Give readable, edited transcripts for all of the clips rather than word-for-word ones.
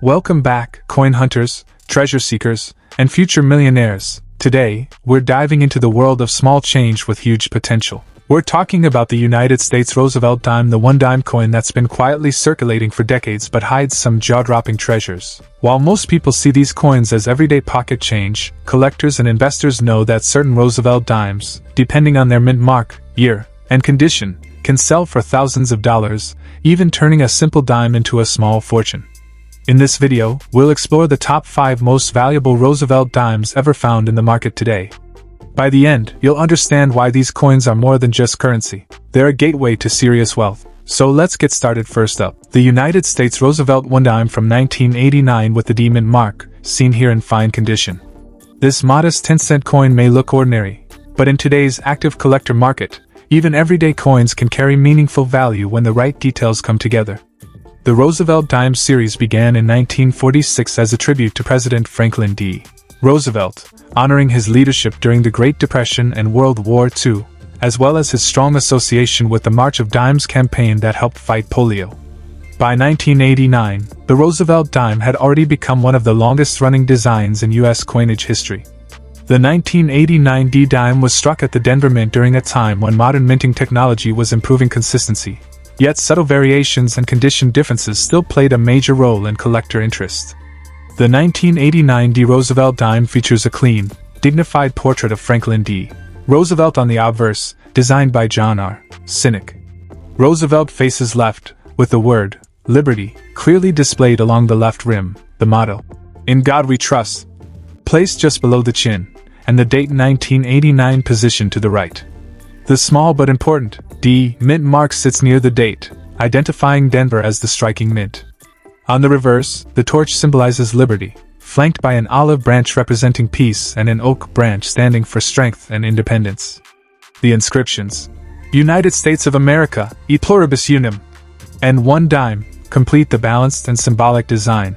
Welcome back, coin hunters, treasure seekers, and future millionaires. Today, we're diving into the world of small change with huge potential. We're talking about the United States Roosevelt dime, the one dime coin that's been quietly circulating for decades but hides some jaw-dropping treasures. While most people see these coins as everyday pocket change, collectors and investors know that certain Roosevelt dimes, depending on their mint mark, year, and condition, can sell for thousands of dollars, even turning a simple dime into a small fortune. In this video, we'll explore the top 5 most valuable Roosevelt dimes ever found in the market today. By the end, you'll understand why these coins are more than just currency. They're a gateway to serious wealth. So let's get started. First up, the United States Roosevelt one dime from 1989 with the D mint mark, seen here in fine condition. This modest 10-cent coin may look ordinary, but in today's active collector market, even everyday coins can carry meaningful value when the right details come together. The Roosevelt Dime series began in 1946 as a tribute to President Franklin D. Roosevelt, honoring his leadership during the Great Depression and World War II, as well as his strong association with the March of Dimes campaign that helped fight polio. By 1989, the Roosevelt dime had already become one of the longest-running designs in U.S. coinage history. The 1989 D-dime was struck at the Denver Mint during a time when modern minting technology was improving consistency. Yet subtle variations and condition differences still played a major role in collector interest. The 1989 D Roosevelt dime features a clean, dignified portrait of Franklin D. Roosevelt on the obverse, designed by John R. Sinek. Roosevelt faces left, with the word, Liberty, clearly displayed along the left rim, the motto, In God We Trust, placed just below the chin, and the date 1989 positioned to the right. The small but important D mint mark sits near the date, identifying Denver as the striking mint. On the reverse, the torch symbolizes liberty, flanked by an olive branch representing peace and an oak branch standing for strength and independence. The inscriptions, United States of America, e pluribus unum, and one dime, complete the balanced and symbolic design.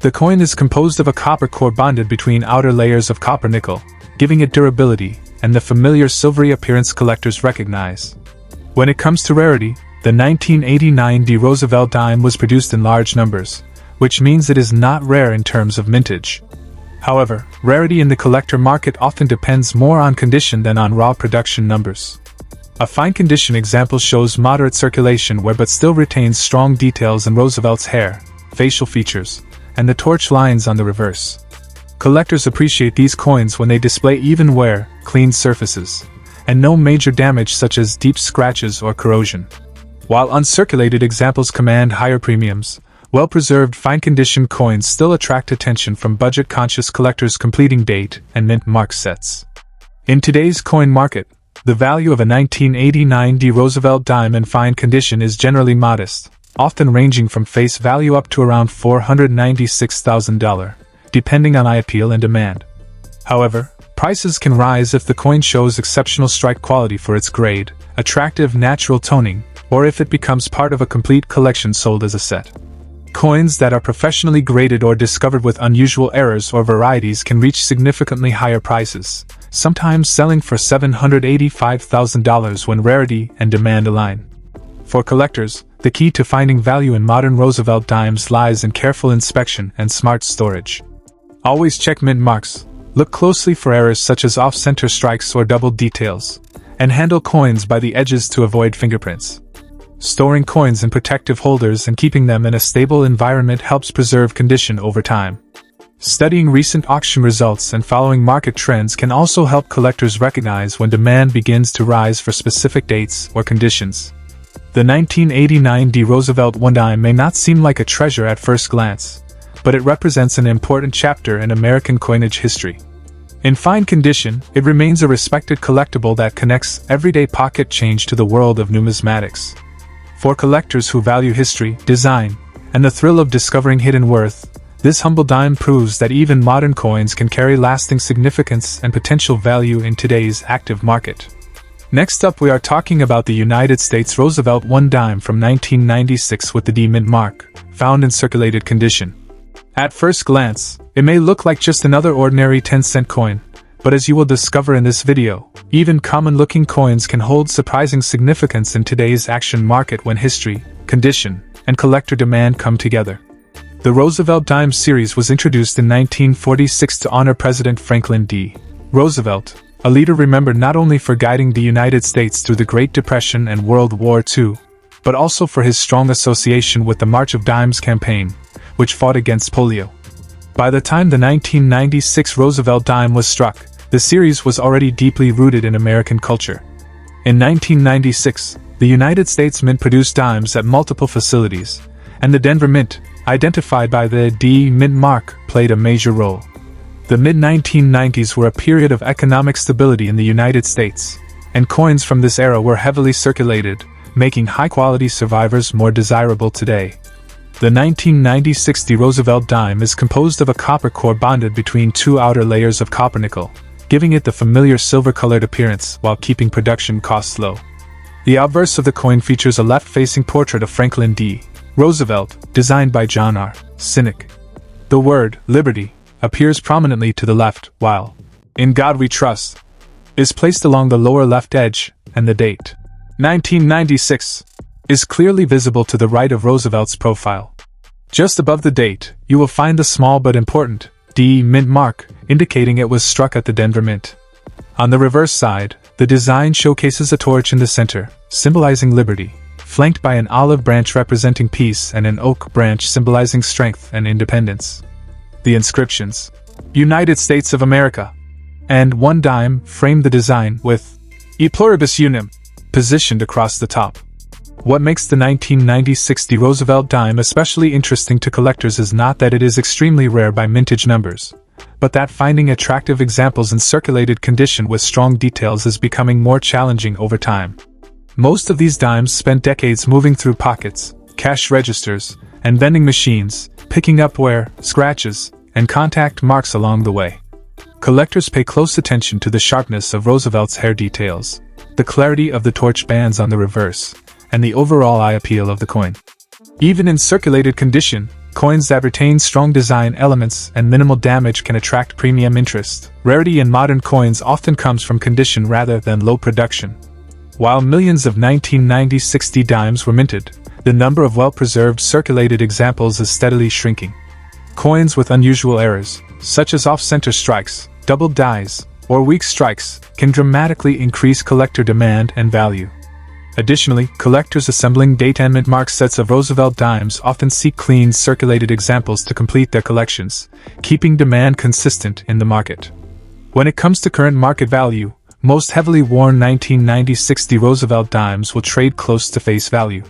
The coin is composed of a copper core bonded between outer layers of copper nickel, giving it durability and the familiar silvery appearance collectors recognize. When it comes to rarity, the 1989 D Roosevelt dime was produced in large numbers, which means it is not rare in terms of mintage. However, rarity in the collector market often depends more on condition than on raw production numbers. A fine condition example shows moderate circulation wear but still retains strong details in Roosevelt's hair, facial features, and the torch lines on the reverse. Collectors appreciate these coins when they display even wear, clean surfaces, and no major damage such as deep scratches or corrosion. While uncirculated examples command higher premiums, well-preserved fine-condition coins still attract attention from budget-conscious collectors completing date and mint mark sets. In today's coin market, the value of a 1989 D Roosevelt dime in fine condition is generally modest, often ranging from face value up to around $496,000, depending on eye appeal and demand. However, prices can rise if the coin shows exceptional strike quality for its grade, attractive natural toning, or if it becomes part of a complete collection sold as a set. Coins that are professionally graded or discovered with unusual errors or varieties can reach significantly higher prices, sometimes selling for $785,000 when rarity and demand align. For collectors, the key to finding value in modern Roosevelt dimes lies in careful inspection and smart storage. Always check mint marks, look closely for errors such as off-center strikes or doubled details, and handle coins by the edges to avoid fingerprints. Storing coins in protective holders and keeping them in a stable environment helps preserve condition over time. Studying recent auction results and following market trends can also help collectors recognize when demand begins to rise for specific dates or conditions. The 1989 D Roosevelt one dime may not seem like a treasure at first glance, but it represents an important chapter in American coinage history. In fine condition, it remains a respected collectible that connects everyday pocket change to the world of numismatics. For collectors who value history, design, and the thrill of discovering hidden worth, this humble dime proves that even modern coins can carry lasting significance and potential value in today's active market. Next up, we are talking about the United States Roosevelt one dime from 1996 with the D mint mark, found in circulated condition. At first glance, it may look like just another ordinary 10-cent coin, but as you will discover in this video, even common-looking coins can hold surprising significance in today's action market when history, condition, and collector demand come together. The Roosevelt Dime series was introduced in 1946 to honor President Franklin D. Roosevelt, a leader remembered not only for guiding the United States through the Great Depression and World War II, but also for his strong association with the March of Dimes campaign, which fought against polio. By the time the 1996 Roosevelt dime was struck, the series was already deeply rooted in American culture. In 1996, the United States Mint produced dimes at multiple facilities, and the Denver Mint, identified by the D Mint mark, played a major role. The mid-1990s were a period of economic stability in the United States, and coins from this era were heavily circulated, making high-quality survivors more desirable today. The 1996 Roosevelt dime is composed of a copper core bonded between two outer layers of copper nickel, giving it the familiar silver-colored appearance while keeping production costs low. The obverse of the coin features a left-facing portrait of Franklin D. Roosevelt, designed by John R. Sinek. The word, liberty, appears prominently to the left, while, in God we trust, is placed along the lower left edge, and the date, 1996, is clearly visible to the right of Roosevelt's profile. Just above the date, you will find the small but important D Mint mark, indicating it was struck at the Denver Mint. On the reverse side, the design showcases a torch in the center, symbolizing liberty, flanked by an olive branch representing peace and an oak branch symbolizing strength and independence. The inscriptions, United States of America, and one dime framed the design with E pluribus unum positioned across the top. What makes the 1996 Roosevelt dime especially interesting to collectors is not that it is extremely rare by mintage numbers, but that finding attractive examples in circulated condition with strong details is becoming more challenging over time. Most of these dimes spent decades moving through pockets, cash registers, and vending machines, picking up wear, scratches, and contact marks along the way. Collectors pay close attention to the sharpness of Roosevelt's hair details, the clarity of the torch bands on the reverse, and the overall eye appeal of the coin. Even in circulated condition, coins that retain strong design elements and minimal damage can attract premium interest. Rarity in modern coins often comes from condition rather than low production. While millions of 1996 dimes were minted, the number of well-preserved circulated examples is steadily shrinking. Coins with unusual errors, such as off-center strikes, doubled dies, or weak strikes, can dramatically increase collector demand and value. Additionally, collectors assembling date and mint mark sets of Roosevelt dimes often seek clean circulated examples to complete their collections, keeping demand consistent in the market. When it comes to current market value, most heavily worn 1996 Roosevelt dimes will trade close to face value.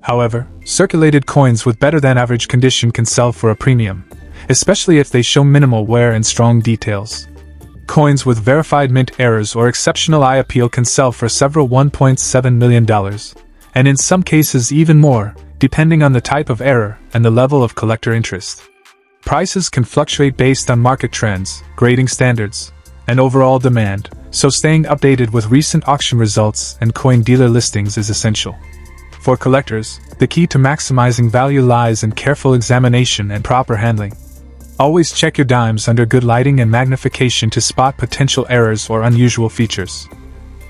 However, circulated coins with better-than-average condition can sell for a premium, especially if they show minimal wear and strong details. Coins with verified mint errors or exceptional eye appeal can sell for several $1.7 million, and in some cases even more, depending on the type of error and the level of collector interest. Prices can fluctuate based on market trends, grading standards, and overall demand, so staying updated with recent auction results and coin dealer listings is essential. For collectors, the key to maximizing value lies in careful examination and proper handling. Always check your dimes under good lighting and magnification to spot potential errors or unusual features.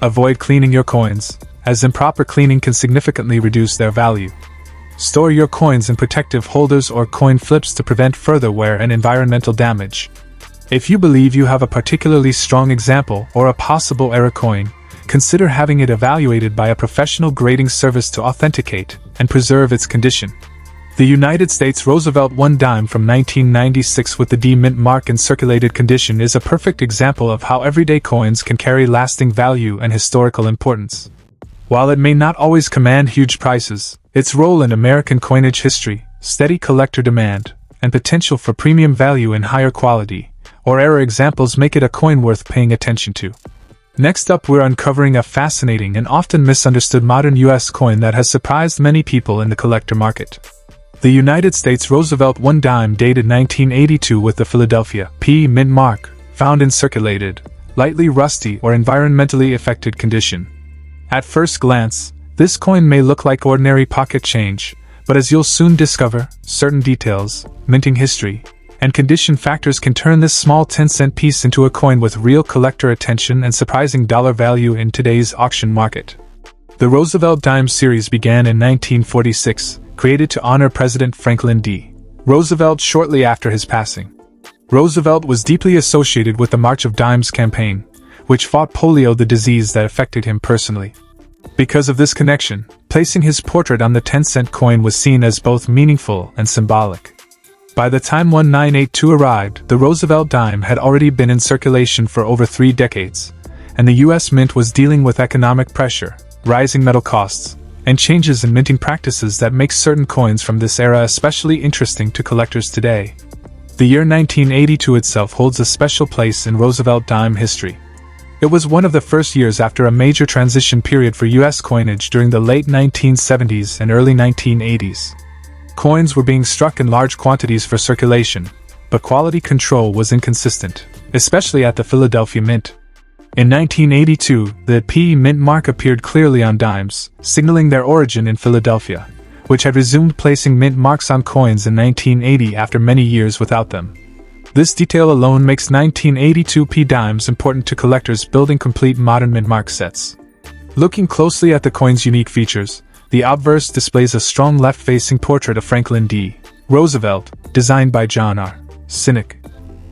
Avoid cleaning your coins, as improper cleaning can significantly reduce their value. Store your coins in protective holders or coin flips to prevent further wear and environmental damage. If you believe you have a particularly strong example or a possible error coin, consider having it evaluated by a professional grading service to authenticate and preserve its condition. The United States Roosevelt 1 dime from 1996 with the D Mint mark in circulated condition is a perfect example of how everyday coins can carry lasting value and historical importance. While it may not always command huge prices, its role in American coinage history, steady collector demand, and potential for premium value in higher quality or error examples make it a coin worth paying attention to. Next up, we're uncovering a fascinating and often misunderstood modern U.S. coin that has surprised many people in the collector market. The United States Roosevelt 1 dime dated 1982 with the Philadelphia P Mint mark, found in circulated, lightly rusty or environmentally affected condition. At first glance, this coin may look like ordinary pocket change, but as you'll soon discover, certain details, minting history, and condition factors can turn this small 10-cent piece into a coin with real collector attention and surprising dollar value in today's auction market. The Roosevelt Dime series began in 1946, created to honor President Franklin D. Roosevelt shortly after his passing. Roosevelt was deeply associated with the March of Dimes campaign, which fought polio, the disease that affected him personally. Because of this connection, placing his portrait on the 10-cent coin was seen as both meaningful and symbolic. By the time 1982 arrived, the Roosevelt dime had already been in circulation for over 3 decades, and the U.S. Mint was dealing with economic pressure, rising metal costs, and changes in minting practices that make certain coins from this era especially interesting to collectors today. The year 1982 itself holds a special place in Roosevelt dime history. It was one of the first years after a major transition period for U.S. coinage during the late 1970s and early 1980s. Coins were being struck in large quantities for circulation, but quality control was inconsistent, especially at the Philadelphia Mint. In 1982, the P Mint mark appeared clearly on dimes, signaling their origin in Philadelphia, which had resumed placing mint marks on coins in 1980 after many years without them. This detail alone makes 1982 P dimes important to collectors building complete modern mint mark sets. Looking closely at the coin's unique features, the obverse displays a strong left-facing portrait of Franklin D. Roosevelt, designed by John R. Sinek.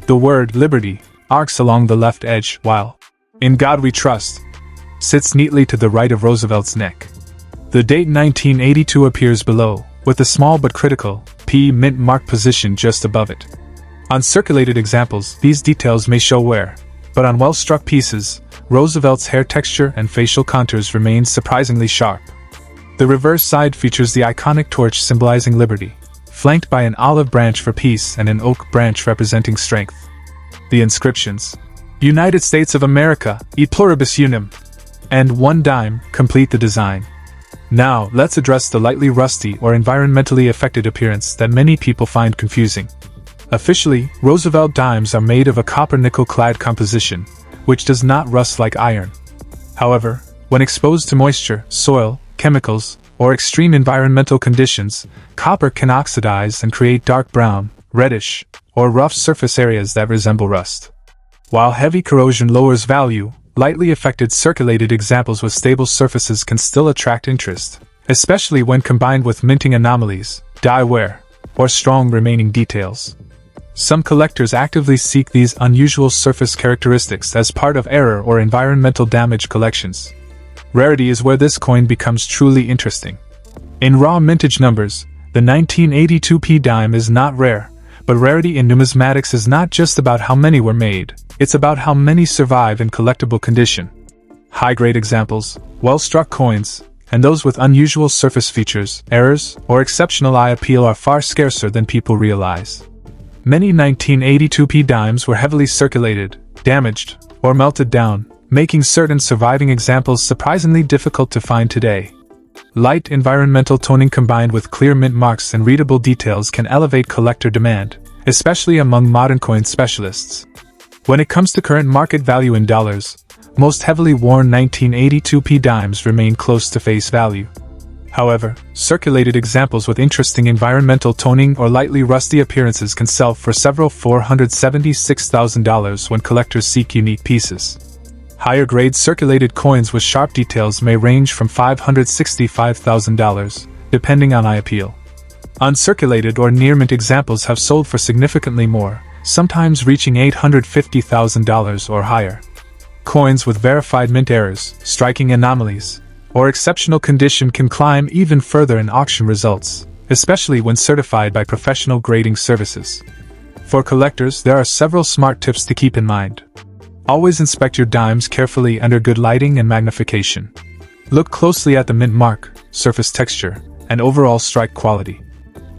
The word Liberty arcs along the left edge, while In God We Trust sits neatly to the right of Roosevelt's neck. The date 1982 appears below, with a small but critical P mint mark position just above it. On circulated examples, these details may show wear, but on well-struck pieces, Roosevelt's hair texture and facial contours remain surprisingly sharp. The reverse side features the iconic torch symbolizing liberty, flanked by an olive branch for peace and an oak branch representing strength. The inscriptions, United States of America, et pluribus unum, and 1 dime, complete the design. Now, let's address the lightly rusty or environmentally affected appearance that many people find confusing. Officially, Roosevelt dimes are made of a copper-nickel-clad composition, which does not rust like iron. However, when exposed to moisture, soil, chemicals, or extreme environmental conditions, copper can oxidize and create dark brown, reddish, or rough surface areas that resemble rust. While heavy corrosion lowers value, lightly affected circulated examples with stable surfaces can still attract interest, especially when combined with minting anomalies, dye wear, or strong remaining details. Some collectors actively seek these unusual surface characteristics as part of error or environmental damage collections. Rarity is where this coin becomes truly interesting. In raw mintage numbers, the 1982 P dime is not rare, but rarity in numismatics is not just about how many were made, it's about how many survive in collectible condition. High-grade examples, well-struck coins, and those with unusual surface features, errors, or exceptional eye appeal are far scarcer than people realize. Many 1982 P dimes were heavily circulated, damaged, or melted down, making certain surviving examples surprisingly difficult to find today. Light environmental toning combined with clear mint marks and readable details can elevate collector demand, especially among modern coin specialists. When it comes to current market value in dollars, most heavily worn 1982 P dimes remain close to face value. However, circulated examples with interesting environmental toning or lightly rusty appearances can sell for several $476,000 when collectors seek unique pieces. Higher-grade circulated coins with sharp details may range from $565,000, depending on eye appeal. Uncirculated or near-mint examples have sold for significantly more, sometimes reaching $850,000 or higher. Coins with verified mint errors, striking anomalies, or exceptional condition can climb even further in auction results, especially when certified by professional grading services. For collectors, there are several smart tips to keep in mind. Always inspect your dimes carefully under good lighting and magnification. Look closely at the mint mark, surface texture, and overall strike quality.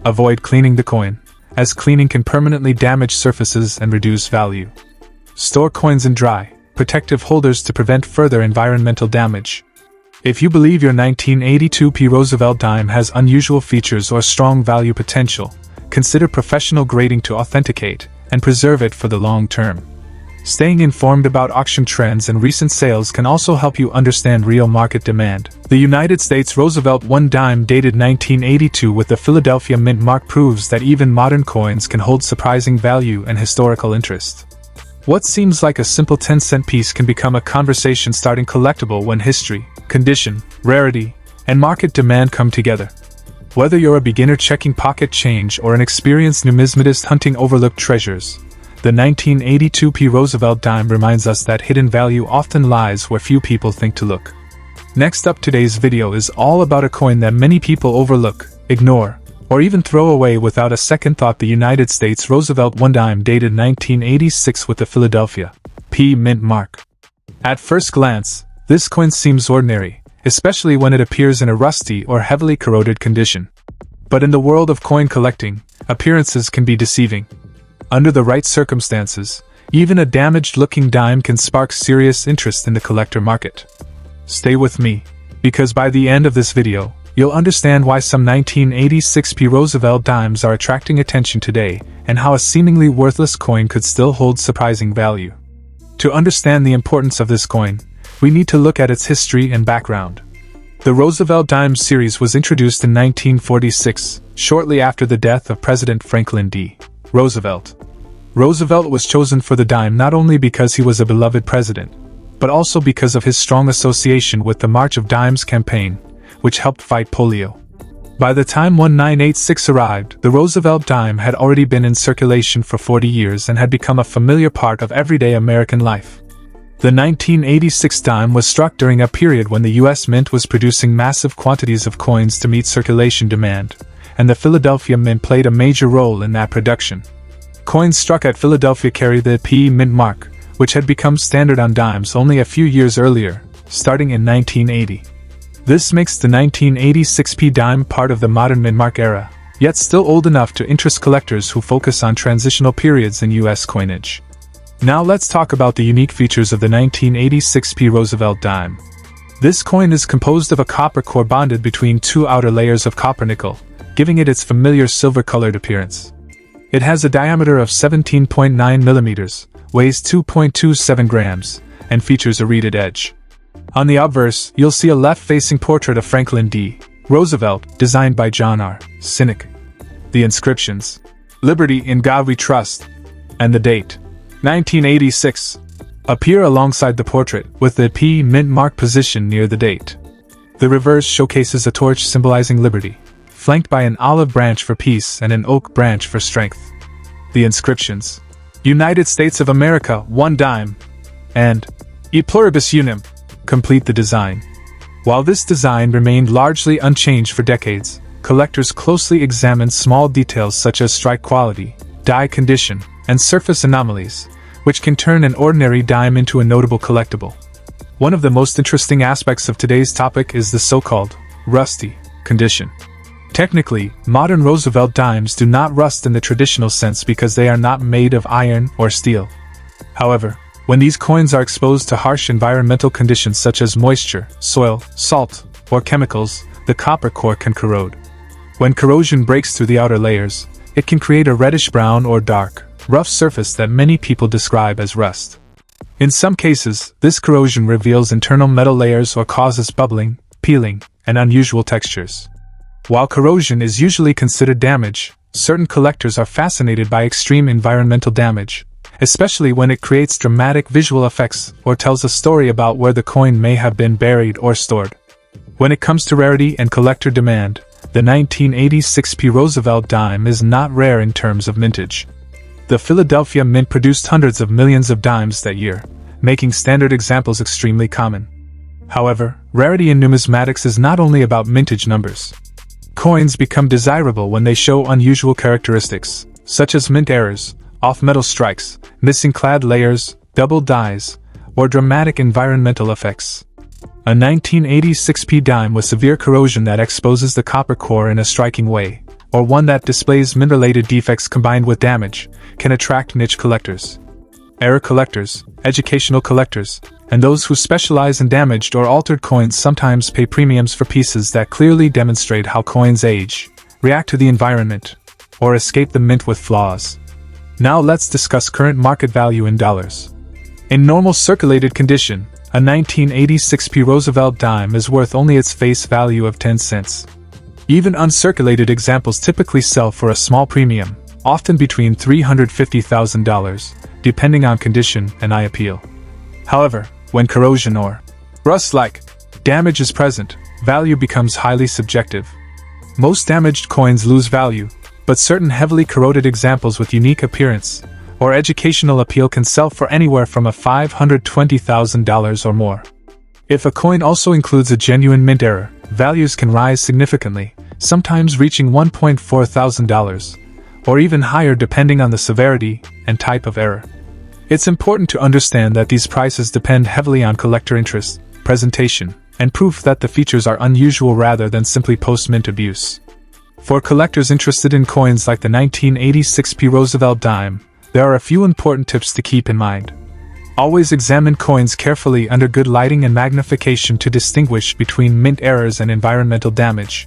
Avoid cleaning the coin, as cleaning can permanently damage surfaces and reduce value. Store coins in dry, protective holders to prevent further environmental damage. If you believe your 1982 P Roosevelt dime has unusual features or strong value potential, consider professional grading to authenticate and preserve it for the long term. Staying informed about auction trends and recent sales can also help you understand real market demand. The United States Roosevelt 1 dime dated 1982 with the Philadelphia Mint mark proves that even modern coins can hold surprising value and historical interest. What seems like a simple 10-cent piece can become a conversation-starting collectible when history, condition, rarity, and market demand come together. Whether you're a beginner checking pocket change or an experienced numismatist hunting overlooked treasures, the 1982 P. Roosevelt dime reminds us that hidden value often lies where few people think to look. Next up, today's video is all about a coin that many people overlook, ignore, or even throw away without a second thought: the United States Roosevelt 1 dime dated 1986 with the Philadelphia P. mint mark. At first glance, this coin seems ordinary, especially when it appears in a rusty or heavily corroded condition. But in the world of coin collecting, appearances can be deceiving. Under the right circumstances, even a damaged-looking dime can spark serious interest in the collector market. Stay with me, because by the end of this video, you'll understand why some 1986 P. Roosevelt dimes are attracting attention today, and how a seemingly worthless coin could still hold surprising value. To understand the importance of this coin, we need to look at its history and background. The Roosevelt dime series was introduced in 1946, shortly after the death of President Franklin D. Roosevelt. Roosevelt was chosen for the dime not only because he was a beloved president, but also because of his strong association with the March of Dimes campaign, which helped fight polio. By the time 1986 arrived, the Roosevelt dime had already been in circulation for 40 years and had become a familiar part of everyday American life. The 1986 dime was struck during a period when the U.S. Mint was producing massive quantities of coins to meet circulation demand, and the Philadelphia Mint played a major role in that production. Coins struck at Philadelphia carry the P. mint mark, which had become standard on dimes only a few years earlier, starting in 1980. This makes the 1986 P dime part of the modern mint mark era, yet still old enough to interest collectors who focus on transitional periods in U.S. coinage. Now let's talk about the unique features of the 1986 P. Roosevelt dime. This coin is composed of a copper core bonded between two outer layers of copper nickel, giving it its familiar silver-colored appearance. It has a diameter of 17.9 millimeters, weighs 2.27 grams, and features a reeded edge. On the obverse, you'll see a left-facing portrait of Franklin D. Roosevelt, designed by John R. Sinek. The inscriptions, "Liberty, in God we trust," and the date, 1986, appear alongside the portrait, with the P. mint mark positioned near the date. The reverse showcases a torch symbolizing liberty, flanked by an olive branch for peace and an oak branch for strength. The inscriptions, "United States of America 1 dime," and "E pluribus unum," complete the design. While this design remained largely unchanged for decades, collectors closely examined small details such as strike quality, die condition, and surface anomalies, which can turn an ordinary dime into a notable collectible. One of the most interesting aspects of today's topic is the so-called rusty condition. Technically, modern Roosevelt dimes do not rust in the traditional sense because they are not made of iron or steel. However, when these coins are exposed to harsh environmental conditions such as moisture, soil, salt, or chemicals, the copper core can corrode. When corrosion breaks through the outer layers, it can create a reddish-brown or dark, rough surface that many people describe as rust. In some cases, this corrosion reveals internal metal layers or causes bubbling, peeling, and unusual textures. While corrosion is usually considered damage, certain collectors are fascinated by extreme environmental damage, especially when it creates dramatic visual effects or tells a story about where the coin may have been buried or stored. When it comes to rarity and collector demand, the 1986 P. Roosevelt dime is not rare in terms of mintage. The Philadelphia Mint produced hundreds of millions of dimes that year, making standard examples extremely common. However, rarity in numismatics is not only about mintage numbers. Coins become desirable when they show unusual characteristics, such as mint errors, off-metal strikes, missing clad layers, double dies, or dramatic environmental effects. A 1986 P dime with severe corrosion that exposes the copper core in a striking way, or one that displays mint-related defects combined with damage, can attract niche collectors. Error collectors, educational collectors, and those who specialize in damaged or altered coins sometimes pay premiums for pieces that clearly demonstrate how coins age, react to the environment, or escape the mint with flaws. Now let's discuss current market value in dollars. In normal circulated condition, a 1986 P. Roosevelt dime is worth only its face value of 10 cents. Even uncirculated examples typically sell for a small premium, often between $350,000, depending on condition and eye appeal. However, when corrosion or rust-like damage is present, value becomes highly subjective. Most damaged coins lose value, but certain heavily corroded examples with unique appearance or educational appeal can sell for anywhere from $520,000 or more. If a coin also includes a genuine mint error, values can rise significantly, sometimes reaching $1,400, or even higher depending on the severity and type of error. It's important to understand that these prices depend heavily on collector interest, presentation, and proof that the features are unusual rather than simply post-mint abuse. For collectors interested in coins like the 1986 Roosevelt dime, there are a few important tips to keep in mind. Always examine coins carefully under good lighting and magnification to distinguish between mint errors and environmental damage.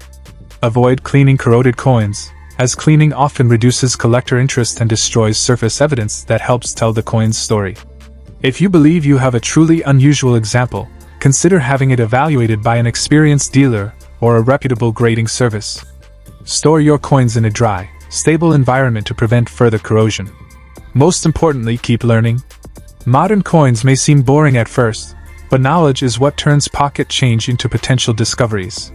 Avoid cleaning corroded coins, as cleaning often reduces collector interest and destroys surface evidence that helps tell the coin's story. If you believe you have a truly unusual example, consider having it evaluated by an experienced dealer or a reputable grading service. Store your coins in a dry, stable environment to prevent further corrosion. Most importantly, keep learning. Modern coins may seem boring at first, but knowledge is what turns pocket change into potential discoveries.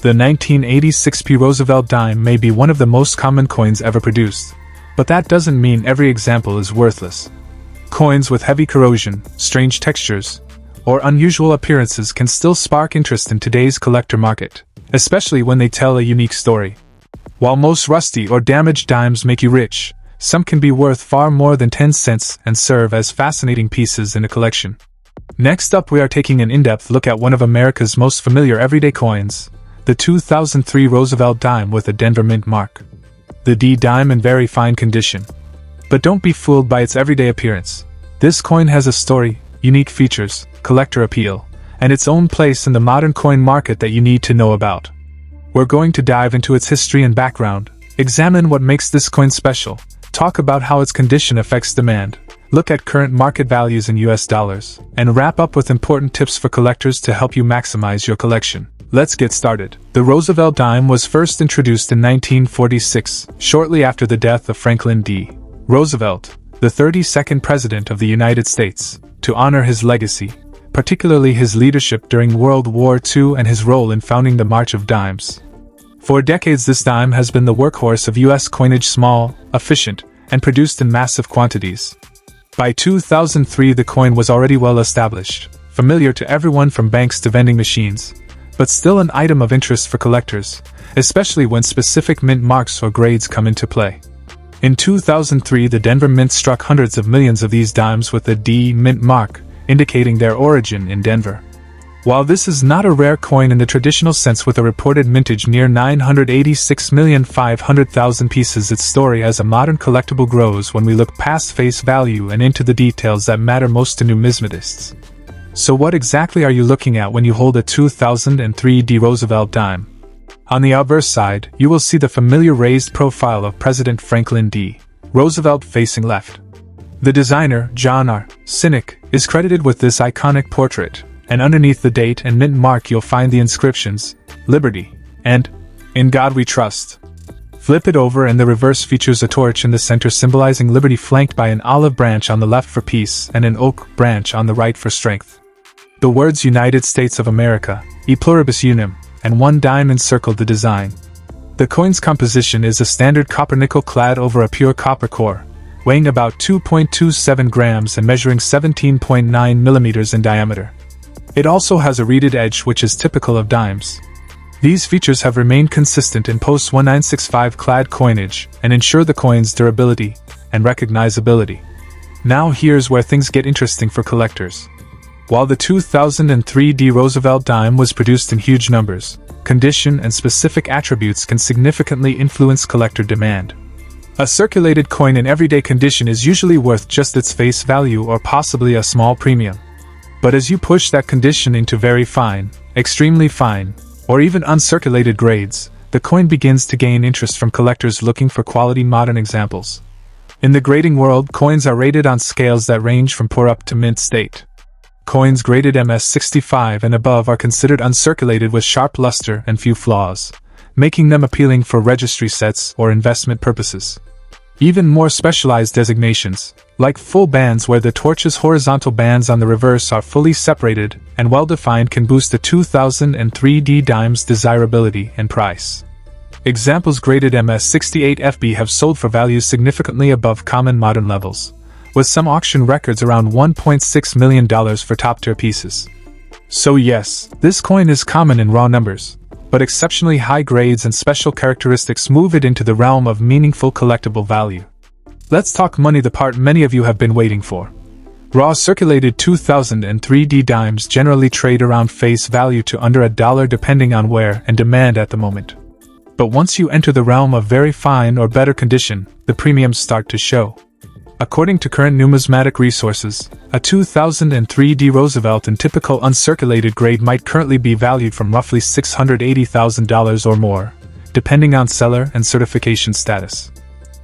The 1986 Roosevelt dime may be one of the most common coins ever produced, but that doesn't mean every example is worthless. Coins with heavy corrosion, strange textures, or unusual appearances can still spark interest in today's collector market, especially when they tell a unique story. While most rusty or damaged dimes make you rich, some can be worth far more than 10 cents and serve as fascinating pieces in a collection. Next up, we are taking an in-depth look at one of America's most familiar everyday coins, the 2003 Roosevelt dime with a Denver mint mark. The D dime in very fine condition. But don't be fooled by its everyday appearance. This coin has a story, unique features, collector appeal, and its own place in the modern coin market that you need to know about. We're going to dive into its history and background, examine what makes this coin special, talk about how its condition affects demand, look at current market values in US dollars, and wrap up with important tips for collectors to help you maximize your collection. Let's get started. The Roosevelt dime was first introduced in 1946, shortly after the death of Franklin D. Roosevelt, the 32nd President of the United States, to honor his legacy, particularly his leadership during World War II and his role in founding the March of Dimes. For decades, this dime has been the workhorse of U.S. coinage, small, efficient, and produced in massive quantities. By 2003, the coin was already well established, familiar to everyone from banks to vending machines, but still an item of interest for collectors, especially when specific mint marks or grades come into play. In 2003, the Denver Mint struck hundreds of millions of these dimes with the D mint mark, indicating their origin in Denver. While this is not a rare coin in the traditional sense with a reported mintage near 986,500,000 pieces, its story as a modern collectible grows when we look past face value and into the details that matter most to numismatists. So what exactly are you looking at when you hold a 2003 D Roosevelt dime? On the obverse side, you will see the familiar raised profile of President Franklin D. Roosevelt facing left. The designer, John R. Sinek, is credited with this iconic portrait, and underneath the date and mint mark you'll find the inscriptions, Liberty, and In God We Trust. Flip it over and the reverse features a torch in the center symbolizing liberty, flanked by an olive branch on the left for peace and an oak branch on the right for strength. The words United States of America, E Pluribus Unum, and one dime encircled the design. The coin's composition is a standard copper nickel clad over a pure copper core, weighing about 2.27 grams and measuring 17.9 millimeters in diameter. It also has a reeded edge, which is typical of dimes. These features have remained consistent in post-1965 clad coinage and ensure the coin's durability and recognizability. Now here's where things get interesting for collectors. While the 2003 D Roosevelt dime was produced in huge numbers, condition and specific attributes can significantly influence collector demand. A circulated coin in everyday condition is usually worth just its face value or possibly a small premium. But as you push that condition into very fine, extremely fine, or even uncirculated grades, the coin begins to gain interest from collectors looking for quality modern examples. In the grading world, coins are rated on scales that range from poor up to mint state. Coins graded MS65 and above are considered uncirculated with sharp luster and few flaws, making them appealing for registry sets or investment purposes. Even more specialized designations, like full bands where the torch's horizontal bands on the reverse are fully separated and well-defined, can boost the 2003 D dime's desirability and price. Examples: graded MS-68FB have sold for values significantly above common modern levels, with some auction records around $1.6 million for top-tier pieces. So yes, this coin is common in raw numbers, but exceptionally high grades and special characteristics move it into the realm of meaningful collectible value. Let's talk money, the part many of you have been waiting for. Raw circulated 2003D dimes generally trade around face value to under $1 depending on where and demand at the moment. But once you enter the realm of very fine or better condition, the premiums start to show. According to current numismatic resources, a 2003D Roosevelt in typical uncirculated grade might currently be valued from roughly $680,000 or more, depending on seller and certification status.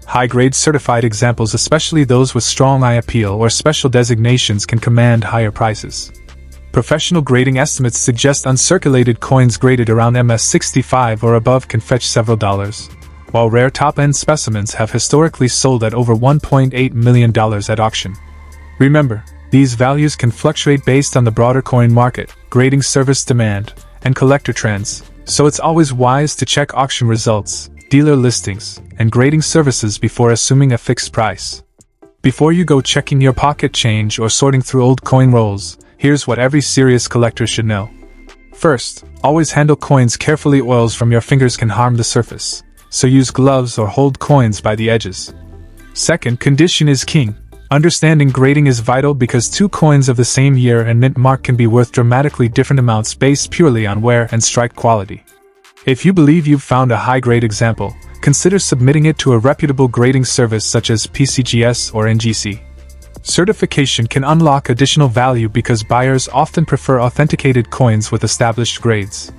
High-grade certified examples, especially those with strong eye appeal or special designations, can command higher prices. Professional grading estimates suggest uncirculated coins graded around MS-65 or above can fetch several dollars, while rare top-end specimens have historically sold at over $1.8 million at auction. Remember, these values can fluctuate based on the broader coin market, grading service demand, and collector trends, so it's always wise to check auction results, dealer listings, and grading services before assuming a fixed price. Before you go checking your pocket change or sorting through old coin rolls, here's what every serious collector should know. First, always handle coins carefully. Oils from your fingers can harm the surface, so use gloves or hold coins by the edges. Second, condition is king. Understanding grading is vital because two coins of the same year and mint mark can be worth dramatically different amounts based purely on wear and strike quality. If you believe you've found a high-grade example, consider submitting it to a reputable grading service such as PCGS or NGC. Certification can unlock additional value because buyers often prefer authenticated coins with established grades.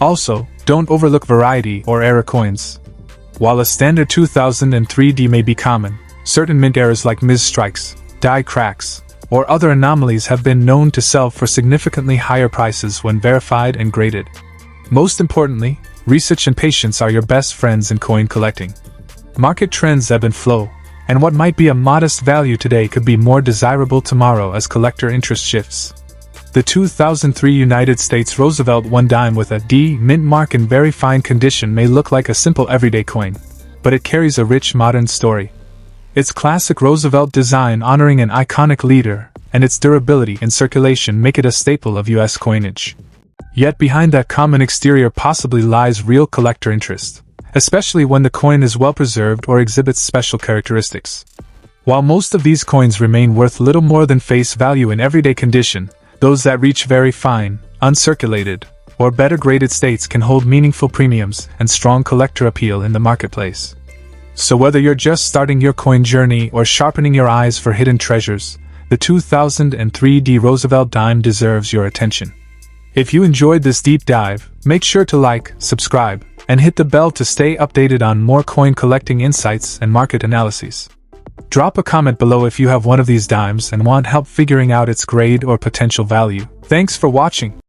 Also, don't overlook variety or error coins. While a standard 2003D may be common, certain mint errors like misstrikes, die cracks, or other anomalies have been known to sell for significantly higher prices when verified and graded. Most importantly, research and patience are your best friends in coin collecting. Market trends ebb and flow, and what might be a modest value today could be more desirable tomorrow as collector interest shifts. The 2003 United States Roosevelt 1 dime with a D mint mark in very fine condition may look like a simple everyday coin, but it carries a rich modern story. Its classic Roosevelt design honoring an iconic leader, and its durability in circulation make it a staple of U.S. coinage. Yet behind that common exterior possibly lies real collector interest, especially when the coin is well preserved or exhibits special characteristics. While most of these coins remain worth little more than face value in everyday condition, those that reach very fine, uncirculated, or better graded states can hold meaningful premiums and strong collector appeal in the marketplace. So whether you're just starting your coin journey or sharpening your eyes for hidden treasures, the 2003D Roosevelt dime deserves your attention. If you enjoyed this deep dive, make sure to like, subscribe, and hit the bell to stay updated on more coin collecting insights and market analyses. Drop a comment below if you have one of these dimes and want help figuring out its grade or potential value. Thanks for watching.